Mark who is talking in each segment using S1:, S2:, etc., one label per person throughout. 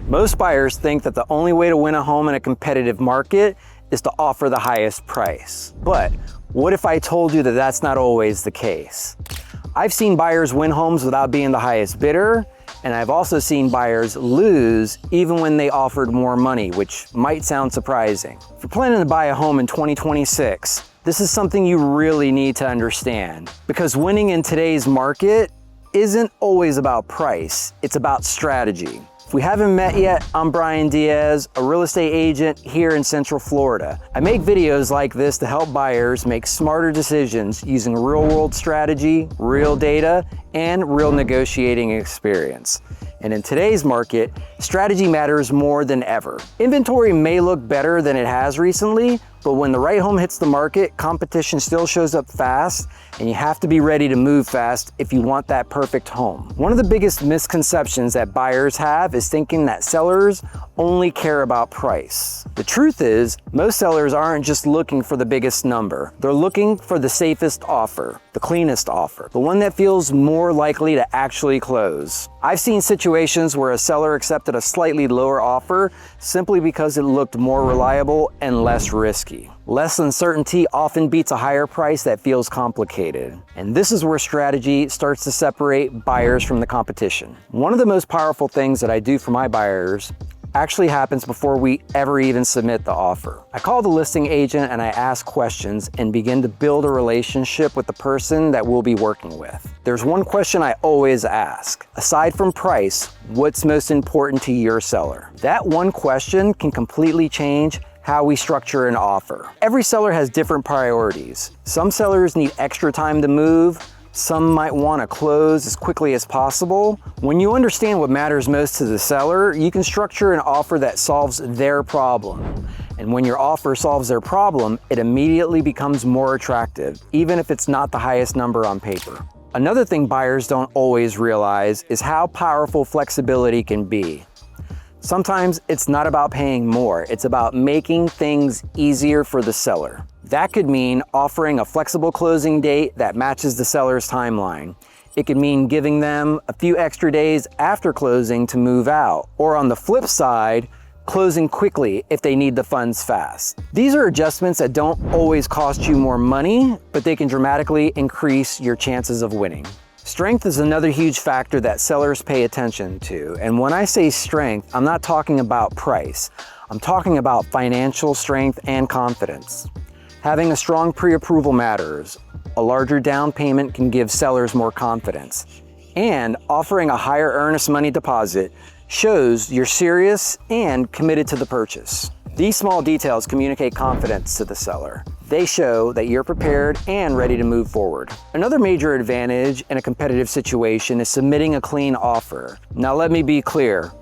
S1: Most buyers think that the only way to win a home in a competitive market is to offer the highest price. But what if I told you that that's not always the case? I've seen buyers win homes without being the highest bidder, and I've also seen buyers lose even when they offered more money, which might sound surprising. If you're planning to buy a home in 2026, this is something you really need to understand, because winning in today's market isn't always about price, it's about strategy. If we haven't met yet, I'm Brian Diaz, a real estate agent here in Central Florida. I make videos like this to help buyers make smarter decisions using real-world strategy, real data, and real negotiating experience. And in today's market, strategy matters more than ever. Inventory may look better than it has recently, but when the right home hits the market, competition still shows up fast, and you have to be ready to move fast if you want that perfect home. One of the biggest misconceptions that buyers have is thinking that sellers only care about price. The truth is, most sellers aren't just looking for the biggest number. They're looking for the safest offer, the cleanest offer, the one that feels more likely to actually close. I've seen situations where a seller accepted a slightly lower offer simply because it looked more reliable and less risky. Less uncertainty often beats a higher price that feels complicated. And this is where strategy starts to separate buyers from the competition. One of the most powerful things that I do for my buyers actually happens before we ever even submit the offer. I call the listing agent and I ask questions and begin to build a relationship with the person that we'll be working with. There's one question I always ask. Aside from price, what's most important to your seller? That one question can completely change how we structure an offer. Every seller has different priorities. Some sellers need extra time to move. Some might want to close as quickly as possible. When you understand what matters most to the seller, you can structure an offer that solves their problem. And when your offer solves their problem, it immediately becomes more attractive, even if it's not the highest number on paper. Another thing buyers don't always realize is how powerful flexibility can be. Sometimes it's not about paying more, it's about making things easier for the seller. That could mean offering a flexible closing date that matches the seller's timeline. It could mean giving them a few extra days after closing to move out. Or on the flip side, closing quickly if they need the funds fast. These are adjustments that don't always cost you more money, but they can dramatically increase your chances of winning. Strength is another huge factor that sellers pay attention to. And when I say strength, I'm not talking about price. I'm talking about financial strength and confidence. Having a strong pre-approval matters. A larger down payment can give sellers more confidence. And offering a higher earnest money deposit shows you're serious and committed to the purchase. These small details communicate confidence to the seller. They show that you're prepared and ready to move forward. Another major advantage in a competitive situation is submitting a clean offer. Now let me be clear.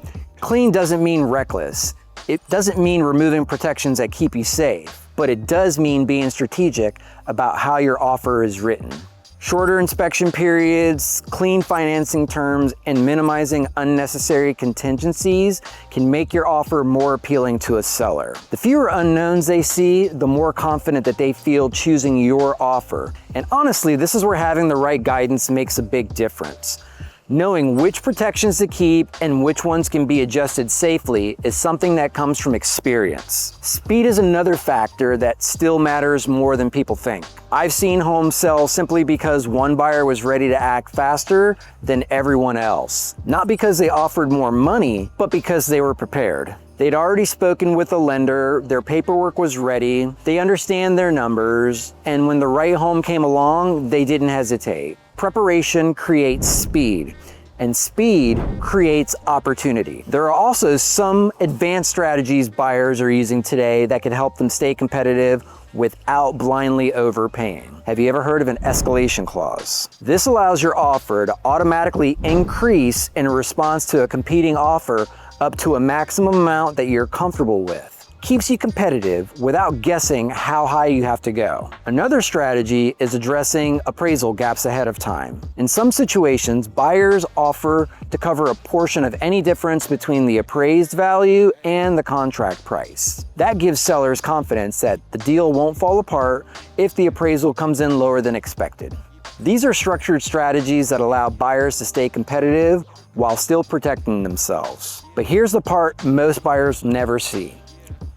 S1: Clean doesn't mean reckless. It doesn't mean removing protections that keep you safe, but it does mean being strategic about how your offer is written. Shorter inspection periods, clean financing terms, and minimizing unnecessary contingencies can make your offer more appealing to a seller. The fewer unknowns they see, the more confident that they feel choosing your offer. And honestly, this is where having the right guidance makes a big difference. Knowing which protections to keep and which ones can be adjusted safely is something that comes from experience. Speed is another factor that still matters more than people think. I've seen homes sell simply because one buyer was ready to act faster than everyone else. Not because they offered more money, but because they were prepared. They'd already spoken with a lender, their paperwork was ready, they understand their numbers, and when the right home came along, they didn't hesitate. Preparation creates speed, and speed creates opportunity. There are also some advanced strategies buyers are using today that can help them stay competitive without blindly overpaying. Have you ever heard of an escalation clause? This allows your offer to automatically increase in response to a competing offer up to a maximum amount that you're comfortable with. Keeps you competitive without guessing how high you have to go. Another strategy is addressing appraisal gaps ahead of time. In some situations, buyers offer to cover a portion of any difference between the appraised value and the contract price. That gives sellers confidence that the deal won't fall apart if the appraisal comes in lower than expected. These are structured strategies that allow buyers to stay competitive while still protecting themselves. But here's the part most buyers never see.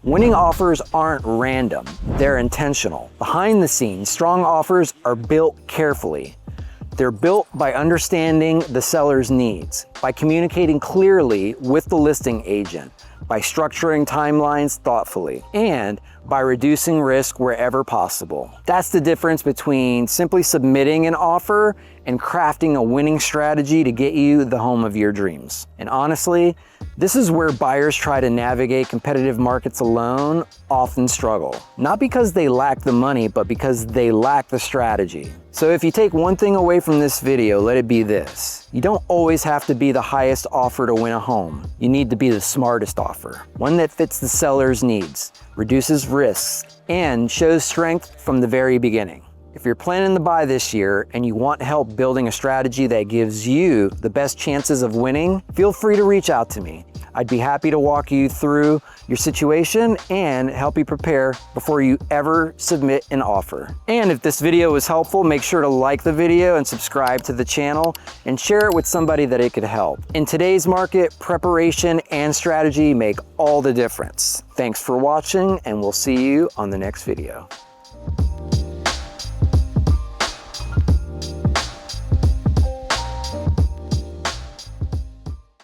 S1: Winning offers aren't random, they're intentional. Behind the scenes, strong offers are built carefully. They're built by understanding the seller's needs, by communicating clearly with the listing agent, by structuring timelines thoughtfully, and by reducing risk wherever possible. That's the difference between simply submitting an offer and crafting a winning strategy to get you the home of your dreams. And honestly, this is where buyers try to navigate competitive markets alone often struggle. Not because they lack the money, but because they lack the strategy. So if you take one thing away from this video, let it be this. You don't always have to be the highest offer to win a home. You need to be the smartest offer. One that fits the seller's needs, reduces risks, and shows strength from the very beginning. If you're planning to buy this year and you want help building a strategy that gives you the best chances of winning, feel free to reach out to me. I'd be happy to walk you through your situation and help you prepare before you ever submit an offer. And if this video was helpful, make sure to like the video and subscribe to the channel and share it with somebody that it could help. In today's market, preparation and strategy make all the difference. Thanks for watching, and we'll see you on the next video.